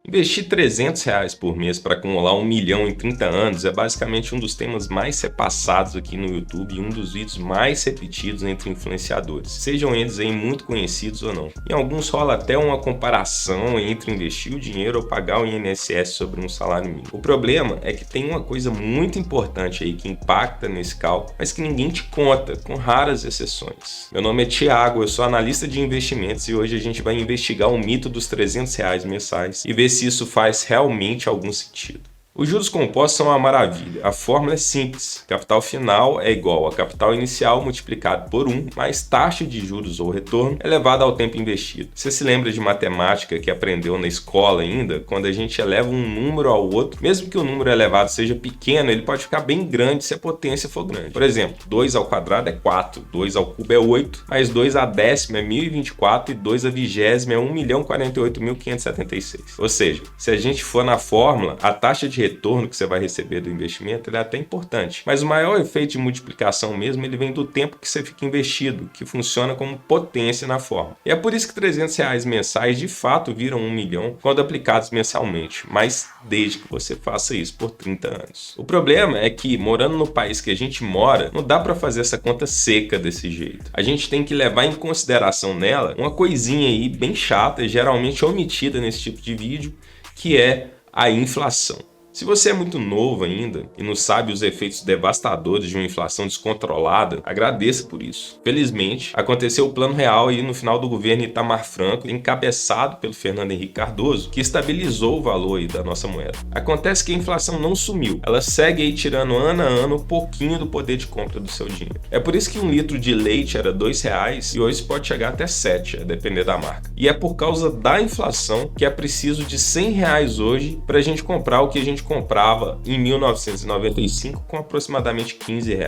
Investir R$ 300 por mês para acumular 1 milhão em 30 anos é basicamente um dos temas mais repassados aqui no YouTube e um dos vídeos mais repetidos entre influenciadores, sejam eles aí muito conhecidos ou não. Em alguns rola até uma comparação entre investir o dinheiro ou pagar o INSS sobre um salário mínimo. O problema é que tem uma coisa muito importante aí que impacta nesse cálculo, mas que ninguém te conta, com raras exceções. Meu nome é Thiago, eu sou analista de investimentos e hoje a gente vai investigar o mito dos R$ 300 mensais e ver se isso faz realmente algum sentido. Os juros compostos são uma maravilha. A fórmula é simples. Capital final é igual a capital inicial multiplicado por 1 mais taxa de juros ou retorno elevada ao tempo investido. Você se lembra de matemática que aprendeu na escola ainda? Quando a gente eleva um número ao outro, mesmo que o número elevado seja pequeno, ele pode ficar bem grande se a potência for grande. Por exemplo, 2 ao quadrado é 4, 2 ao cubo é 8, mais 2 à décima é 1024 e 2 à vigésima é 1.048.576. Ou seja, se a gente for na fórmula, a taxa de retorno que você vai receber do investimento ele é até importante, mas o maior efeito de multiplicação mesmo ele vem do tempo que você fica investido, que funciona como potência na fórmula. E é por isso que R$ 300 mensais de fato viram 1 milhão quando aplicados mensalmente, mas desde que você faça isso por 30 anos. O problema é que, morando no país que a gente mora, não dá para fazer essa conta seca desse jeito. A gente tem que levar em consideração nela uma coisinha aí bem chata, geralmente omitida nesse tipo de vídeo, que é a inflação. Se você é muito novo ainda e não sabe os efeitos devastadores de uma inflação descontrolada, agradeça por isso. Felizmente, aconteceu o plano real aí no final do governo Itamar Franco, encabeçado pelo Fernando Henrique Cardoso, que estabilizou o valor aí da nossa moeda. Acontece que a inflação não sumiu, ela segue aí tirando ano a ano um pouquinho do poder de compra do seu dinheiro. É por isso que 1 litro de leite era R$ 2 e hoje pode chegar até 7, a depender da marca. E é por causa da inflação que é preciso de R$ 100 hoje para a gente comprar o que a gente comprava em 1995 com aproximadamente R$ 15.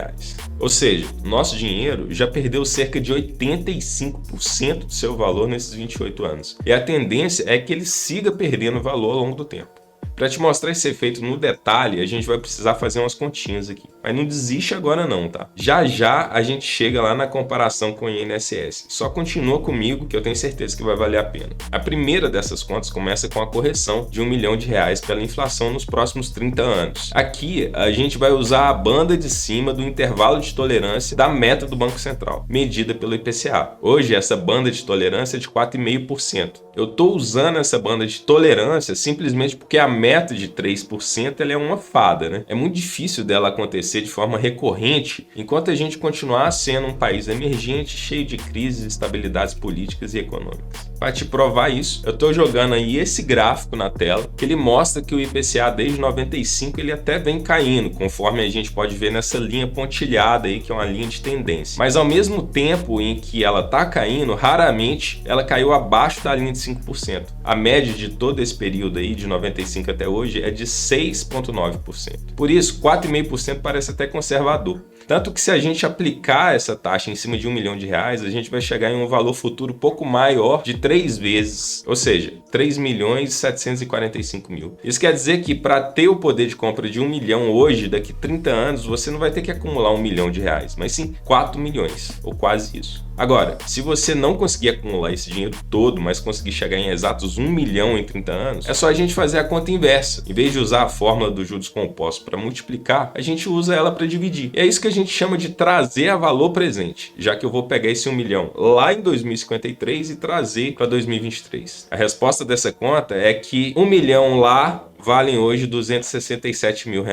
Ou seja, nosso dinheiro já perdeu cerca de 85% do seu valor nesses 28 anos. E a tendência é que ele siga perdendo valor ao longo do tempo. Para te mostrar esse efeito no detalhe, a gente vai precisar fazer umas continhas aqui. Mas não desiste agora não, tá? Já já a gente chega lá na comparação com o INSS. Só continua comigo que eu tenho certeza que vai valer a pena. A primeira dessas contas começa com a correção de R$ 1 milhão pela inflação nos próximos 30 anos. Aqui a gente vai usar a banda de cima do intervalo de tolerância da meta do Banco Central, medida pelo IPCA. Hoje essa banda de tolerância é de 4,5%. Eu estou usando essa banda de tolerância simplesmente porque a meta de 3% ela é uma fada, né? É muito difícil dela acontecer de forma recorrente enquanto a gente continuar sendo um país emergente, cheio de crises, instabilidades políticas e econômicas. Para te provar isso, eu estou jogando aí esse gráfico na tela, que ele mostra que o IPCA desde 95 ele até vem caindo, conforme a gente pode ver nessa linha pontilhada aí, que é uma linha de tendência. Mas ao mesmo tempo em que ela está caindo, raramente ela caiu abaixo da linha de 5%. A média de todo esse período aí, de 95 até hoje, é de 6,9%. Por isso, 4,5% parece até conservador. Tanto que se a gente aplicar essa taxa em cima de R$ 1 milhão, a gente vai chegar em um valor futuro pouco maior de 3 vezes, ou seja, R$ 3.745.000. Isso quer dizer que para ter o poder de compra de 1 milhão hoje, daqui 30 anos, você não vai ter que acumular R$ 1 milhão, mas sim 4 milhões, ou quase isso. Agora, se você não conseguir acumular esse dinheiro todo, mas conseguir chegar em exatos 1 milhão em 30 anos, é só a gente fazer a conta inversa. Em vez de usar a fórmula dos juros compostos para multiplicar, a gente usa ela para dividir. E é isso que a gente chama de trazer a valor presente, já que eu vou pegar esse 1 milhão lá em 2053 e trazer para 2023. A resposta dessa conta é que 1 milhão lá valem hoje R$ 267 mil.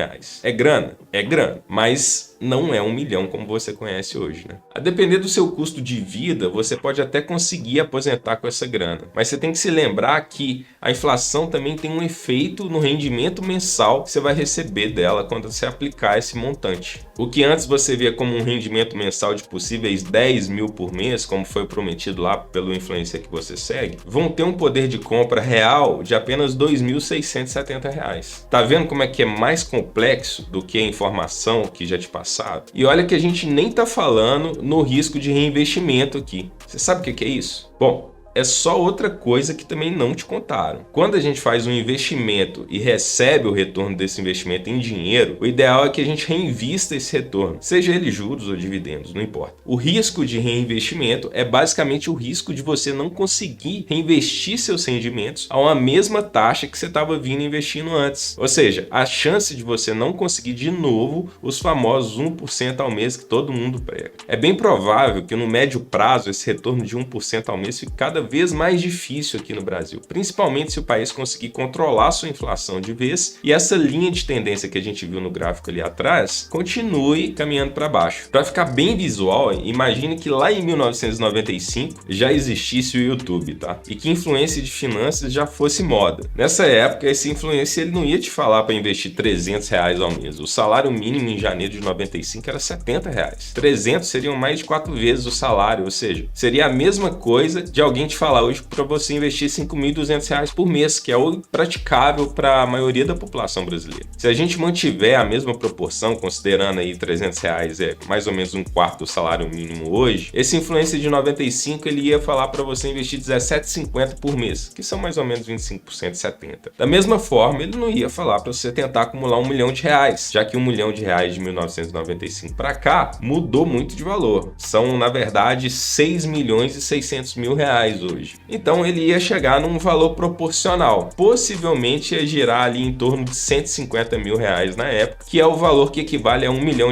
É grana? É grana, mas não é 1 milhão como você conhece hoje, né? A depender do seu custo de vida, você pode até conseguir aposentar com essa grana, mas você tem que se lembrar que a inflação também tem um efeito no rendimento mensal que você vai receber dela quando você aplicar esse montante. O que antes você via como um rendimento mensal de possíveis 10 mil por mês, como foi prometido lá pelo influencer que você segue, vão ter um poder de compra real de apenas R$ 2.670. Tá vendo como é que é mais complexo do que a informação que já te passaram? E olha que a gente nem tá falando no risco de reinvestimento aqui. Você sabe o que é isso? Bom, é só outra coisa que também não te contaram. Quando a gente faz um investimento e recebe o retorno desse investimento em dinheiro, o ideal é que a gente reinvista esse retorno, seja ele juros ou dividendos, não importa. O risco de reinvestimento é basicamente o risco de você não conseguir reinvestir seus rendimentos a uma mesma taxa que você estava vindo investindo antes. Ou seja, a chance de você não conseguir de novo os famosos 1% ao mês que todo mundo prega. É bem provável que no médio prazo esse retorno de 1% ao mês fique cada vez mais difícil aqui no Brasil, principalmente se o país conseguir controlar sua inflação de vez e essa linha de tendência que a gente viu no gráfico ali atrás continue caminhando para baixo. Para ficar bem visual, imagine que lá em 1995 já existisse o YouTube, tá? E que influência de finanças já fosse moda. Nessa época, esse influencer ele não ia te falar para investir R$300 ao mês. O salário mínimo em janeiro de 95 era R$70. 300 seriam mais de 4 vezes o salário, ou seja, seria a mesma coisa de alguém te falar hoje para você investir R$5.200 por mês, que é o impraticável para a maioria da população brasileira. Se a gente mantiver a mesma proporção, considerando aí R$300 é mais ou menos um quarto do salário mínimo hoje, esse influencer de 95 ele ia falar para você investir R$17,50 por mês, que são mais ou menos 25% de 70. Da mesma forma, ele não ia falar para você tentar acumular R$1 milhão, já que R$1 milhão de 1995 para cá mudou muito de valor. São, na verdade, 6 milhões e 600 mil reais hoje. Então ele ia chegar num valor proporcional. Possivelmente ia girar ali em torno de 150 mil reais na época, que é o valor que equivale a R$1 milhão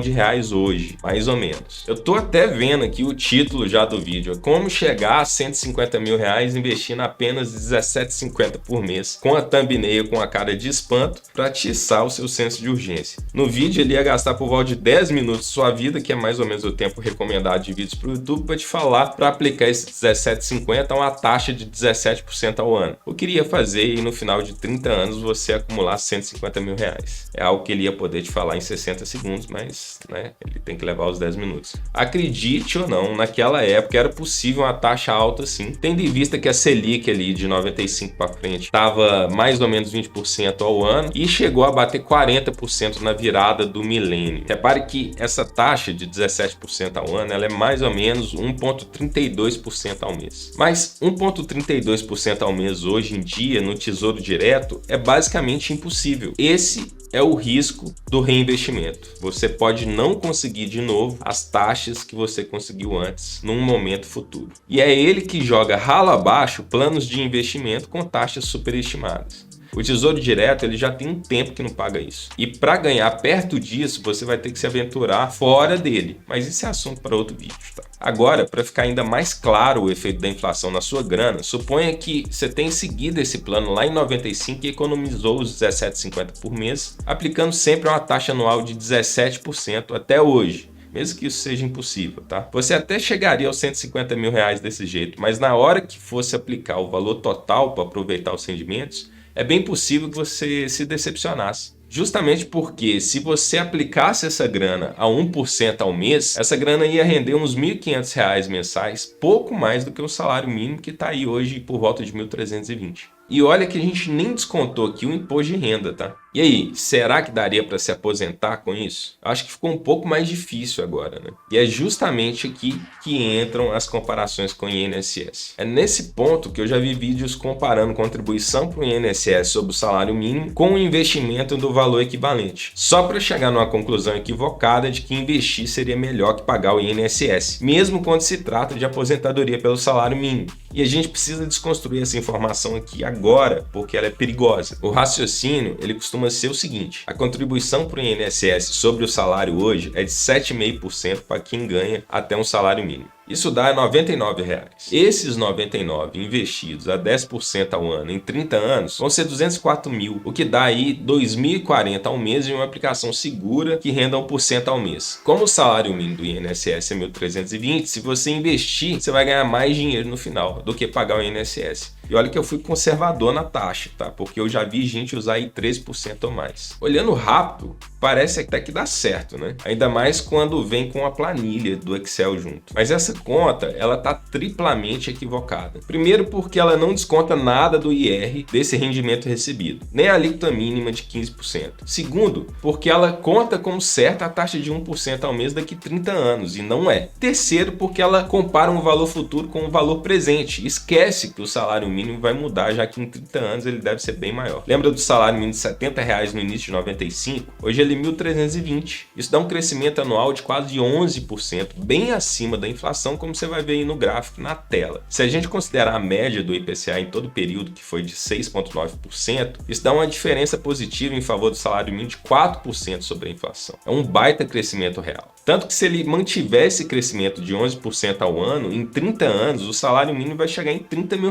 hoje, mais ou menos. Eu tô até vendo aqui o título já do vídeo, é como chegar a 150 mil reais investindo apenas R$17,50 por mês, com a thumbnail com a cara de espanto para atiçar o seu senso de urgência. No vídeo ele ia gastar por volta de 10 minutos de sua vida, que é mais ou menos o tempo recomendado de vídeos para o YouTube, para te falar para aplicar esse R$17,50 a uma taxa de 17% ao ano. Eu queria fazer e no final de 30 anos você acumular 150 mil reais. É algo que ele ia poder te falar em 60 segundos, mas ele tem que levar os 10 minutos. Acredite ou não, naquela época era possível uma taxa alta sim, tendo em vista que a Selic ali de 95 para frente estava mais ou menos 20% ao ano e chegou a bater 40% na virada do milênio. Repare que essa taxa de 17% ao ano ela é mais ou menos 1,32% ao mês. Mas 1,32% ao mês hoje em dia no Tesouro Direto é basicamente impossível. Esse é o risco do reinvestimento. Você pode não conseguir de novo as taxas que você conseguiu antes num momento futuro. E é ele que joga ralo abaixo planos de investimento com taxas superestimadas. O Tesouro Direto ele já tem um tempo que não paga isso. E para ganhar perto disso, você vai ter que se aventurar fora dele. Mas isso é assunto para outro vídeo, tá? Agora, para ficar ainda mais claro o efeito da inflação na sua grana, suponha que você tenha seguido esse plano lá em 95 e economizou os R$17,50 por mês, aplicando sempre uma taxa anual de 17% até hoje. Mesmo que isso seja impossível, tá? Você até chegaria aos 150 mil reais desse jeito, mas na hora que fosse aplicar o valor total para aproveitar os rendimentos, é bem possível que você se decepcionasse. Justamente porque se você aplicasse essa grana a 1% ao mês, essa grana ia render uns R$1.500 mensais, pouco mais do que o salário mínimo que está aí hoje por volta de 1.320. E olha que a gente nem descontou aqui o imposto de renda, tá? E aí, será que daria para se aposentar com isso? Acho que ficou um pouco mais difícil agora, né? E é justamente aqui que entram as comparações com o INSS. É nesse ponto que eu já vi vídeos comparando contribuição para o INSS sobre o salário mínimo com o investimento do valor equivalente. Só para chegar numa conclusão equivocada de que investir seria melhor que pagar o INSS, mesmo quando se trata de aposentadoria pelo salário mínimo. E a gente precisa desconstruir essa informação aqui agora, porque ela é perigosa. O raciocínio, ele costuma ser o seguinte: a contribuição para o INSS sobre o salário hoje é de 7,5% para quem ganha até um salário mínimo. Isso dá R$99. Esses 99 investidos a 10% ao ano em 30 anos vão ser 204 mil, o que dá aí 2.040 ao mês em uma aplicação segura que renda 1% ao mês. Como o salário mínimo do INSS é 1.320, se você investir, você vai ganhar mais dinheiro no final do que pagar o INSS. E olha que eu fui conservador na taxa, tá? Porque eu já vi gente usar aí 13% ou mais. Olhando rápido, parece até que dá certo, né? Ainda mais quando vem com a planilha do Excel junto. Mas essa conta, ela tá triplamente equivocada. Primeiro, porque ela não desconta nada do IR desse rendimento recebido, nem a alíquota mínima de 15%. Segundo, porque ela conta como certa a taxa de 1% ao mês daqui 30 anos, e não é. Terceiro, porque ela compara um valor futuro com um valor presente. Esquece que o salário mínimo vai mudar, já que em 30 anos ele deve ser bem maior. Lembra do salário mínimo de R$70 no início de 95? Hoje ele é 1.320. Isso dá um crescimento anual de quase 11%, bem acima da inflação, como você vai ver aí no gráfico na tela. Se a gente considerar a média do IPCA em todo o período, que foi de 6,9%, isso dá uma diferença positiva em favor do salário mínimo de 4% sobre a inflação. É um baita crescimento real. Tanto que se ele mantiver esse crescimento de 11% ao ano, em 30 anos o salário mínimo vai chegar em R$30 mil.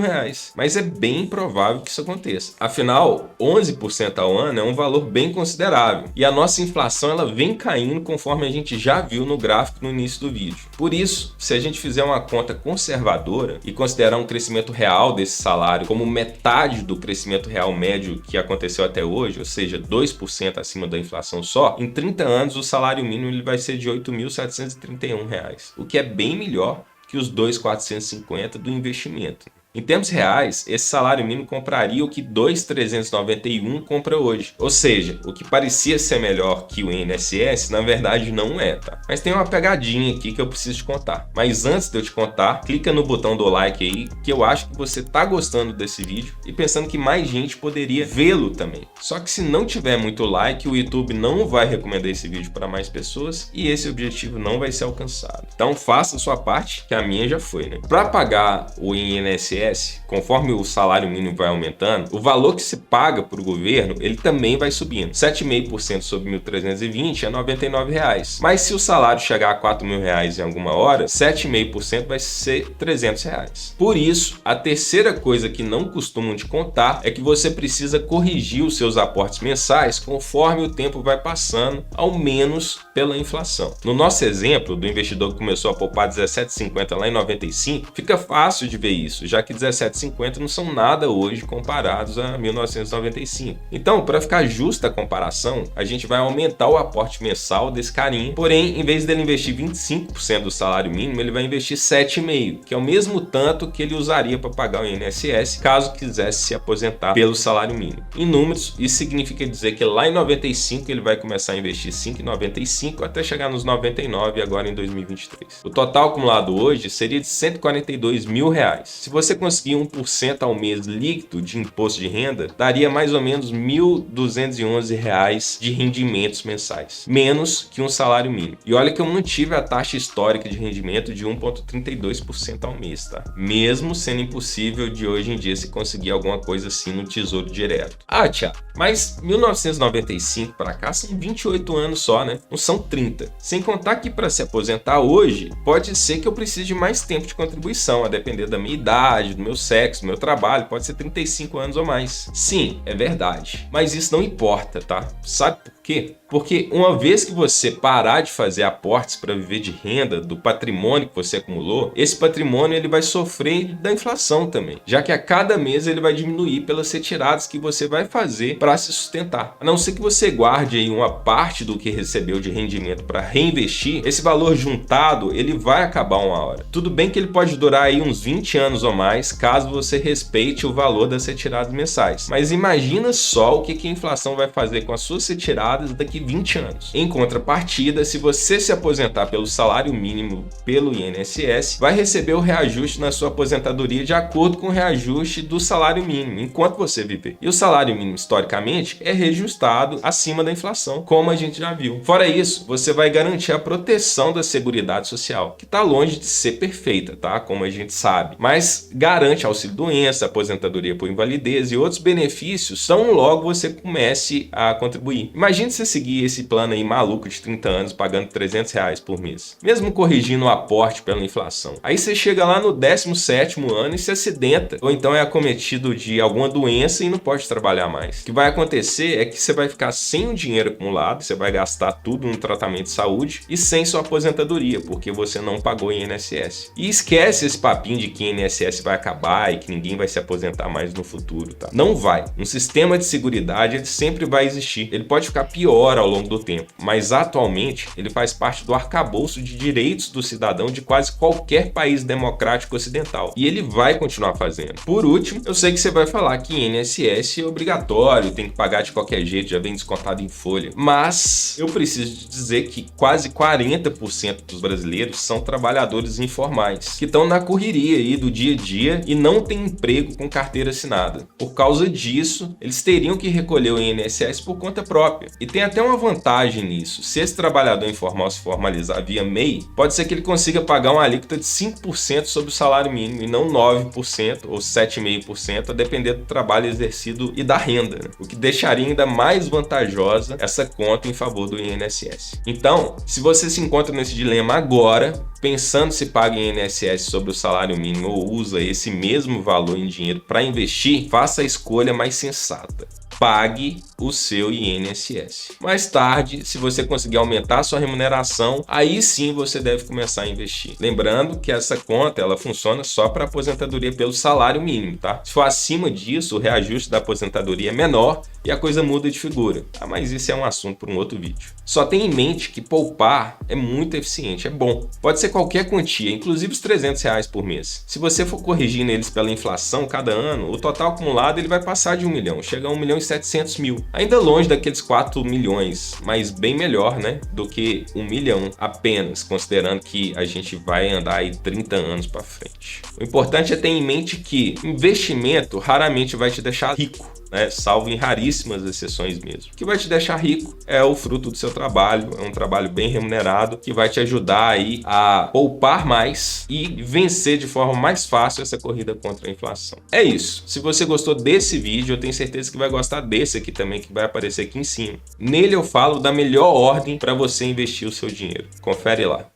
Mas é bem improvável que isso aconteça. Afinal, 11% ao ano é um valor bem considerável. E a nossa inflação ela vem caindo conforme a gente já viu no gráfico no início do vídeo. Por isso, se a gente fizer uma conta conservadora e considerar um crescimento real desse salário como metade do crescimento real médio que aconteceu até hoje, ou seja, 2% acima da inflação só, em 30 anos o salário mínimo ele vai ser de R$ 8.731, o que é bem melhor que os 2.450 do investimento. Em termos reais, esse salário mínimo compraria o que 2.391 compra hoje. Ou seja, o que parecia ser melhor que o INSS, na verdade não é, tá? Mas tem uma pegadinha aqui que eu preciso te contar. Mas antes de eu te contar, clica no botão do like aí, que eu acho que você tá gostando desse vídeo e pensando que mais gente poderia vê-lo também. Só que se não tiver muito like, o YouTube não vai recomendar esse vídeo para mais pessoas e esse objetivo não vai ser alcançado. Então faça a sua parte, que a minha já foi, né? Para pagar o INSS, conforme o salário mínimo vai aumentando, o valor que se paga para o governo, ele também vai subindo. 7,5% sobre 1.320 é R$ 99. Mas se o salário chegar a R$ 4.000 em alguma hora, 7,5% vai ser R$ 300. Por isso, a terceira coisa que não costumam te contar é que você precisa corrigir os seus aportes mensais conforme o tempo vai passando, ao menos pela inflação. No nosso exemplo do investidor que começou a poupar R$17,50 lá em 95, fica fácil de ver isso, já que R$17,50 não são nada hoje comparados a 1995. Então, para ficar justa a comparação, a gente vai aumentar o aporte mensal desse carinha, porém, em vez dele investir 25% do salário mínimo, ele vai investir 7,5%, que é o mesmo tanto que ele usaria para pagar o INSS, caso quisesse se aposentar pelo salário mínimo. Em números, isso significa dizer que lá em 95 ele vai começar a investir 5,95 até chegar nos 99 agora em 2023. O total acumulado hoje seria de R$142 mil. Se você conseguir 1% ao mês líquido de imposto de renda, daria mais ou menos R$ 1.211 de rendimentos mensais, menos que um salário mínimo. E olha que eu mantive a taxa histórica de rendimento de 1,32% ao mês, tá? Mesmo sendo impossível de hoje em dia se conseguir alguma coisa assim no Tesouro Direto. Ah, Thiago, mas 1995 para cá são 28 anos só, né? Não são 30. Sem contar que para se aposentar hoje, pode ser que eu precise de mais tempo de contribuição, a depender da minha idade, do meu sexo, do meu trabalho, pode ser 35 anos ou mais. Sim, é verdade. Mas isso não importa, tá? Sabe por quê? Porque uma vez que você parar de fazer aportes para viver de renda, do patrimônio que você acumulou, esse patrimônio ele vai sofrer da inflação também, já que a cada mês ele vai diminuir pelas retiradas que você vai fazer para se sustentar. A não ser que você guarde aí uma parte do que recebeu de rendimento para reinvestir, esse valor juntado ele vai acabar uma hora. Tudo bem que ele pode durar aí uns 20 anos ou mais, caso você respeite o valor das retiradas mensais. Mas imagina só o que a inflação vai fazer com as suas retiradas daqui 20 anos. Em contrapartida, se você se aposentar pelo salário mínimo pelo INSS, vai receber o reajuste na sua aposentadoria de acordo com o reajuste do salário mínimo, enquanto você viver. E o salário mínimo, historicamente, é reajustado acima da inflação, como a gente já viu. Fora isso, você vai garantir a proteção da Seguridade Social, que está longe de ser perfeita, tá? Como a gente sabe. Mas garante auxílio-doença, aposentadoria por invalidez e outros benefícios tão logo você comece a contribuir. Imagine você seguir esse plano aí maluco de 30 anos pagando R$300 por mês, mesmo corrigindo o aporte pela inflação. Aí você chega lá no 17º ano e se acidenta, ou então é acometido de alguma doença e não pode trabalhar mais. O que vai acontecer é que você vai ficar sem o dinheiro acumulado, você vai gastar tudo no tratamento de saúde e sem sua aposentadoria, porque você não pagou INSS. E esquece esse papinho de que INSS vai acabar e que ninguém vai se aposentar mais no futuro, tá? Não vai. Um sistema de seguridade ele sempre vai existir. Ele pode ficar piora ao longo do tempo, mas atualmente ele faz parte do arcabouço de direitos do cidadão de quase qualquer país democrático ocidental. E ele vai continuar fazendo. Por último, eu sei que você vai falar que INSS é obrigatório, tem que pagar de qualquer jeito, já vem descontado em folha. Mas eu preciso dizer que quase 40% dos brasileiros são trabalhadores informais, que estão na correria aí do dia a dia e não têm emprego com carteira assinada. Por causa disso, eles teriam que recolher o INSS por conta própria. E tem até uma vantagem nisso. Se esse trabalhador informal se formalizar via MEI, pode ser que ele consiga pagar uma alíquota de 5% sobre o salário mínimo e não 9% ou 7,5%, a depender do trabalho exercido e da renda, né? O que deixaria ainda mais vantajosa essa conta em favor do INSS. Então, se você se encontra nesse dilema agora, pensando se paga INSS sobre o salário mínimo ou usa esse mesmo valor em dinheiro para investir, faça a escolha mais sensata. Pague o seu INSS. Mais tarde, se você conseguir aumentar a sua remuneração, aí sim você deve começar a investir. Lembrando que essa conta ela funciona só para aposentadoria pelo salário mínimo, tá? Se for acima disso, o reajuste da aposentadoria é menor e a coisa muda de figura. Mas isso é um assunto para um outro vídeo. Só tenha em mente que poupar é muito eficiente, é bom. Pode ser qualquer quantia, inclusive os R$300 por mês. Se você for corrigindo eles pela inflação cada ano, o total acumulado ele vai passar de 1 milhão, chega a 1.700.000. Ainda longe daqueles 4 milhões, mas bem melhor, né, do que 1 milhão apenas, considerando que a gente vai andar aí 30 anos para frente. O importante é ter em mente que investimento raramente vai te deixar rico, né? Salvo em raríssimas exceções mesmo. O que vai te deixar rico é o fruto do seu trabalho, é um trabalho bem remunerado que vai te ajudar aí a poupar mais e vencer de forma mais fácil essa corrida contra a inflação. É isso. Se você gostou desse vídeo, eu tenho certeza que vai gostar desse aqui também, que vai aparecer aqui em cima. Nele eu falo da melhor ordem para você investir o seu dinheiro. Confere lá.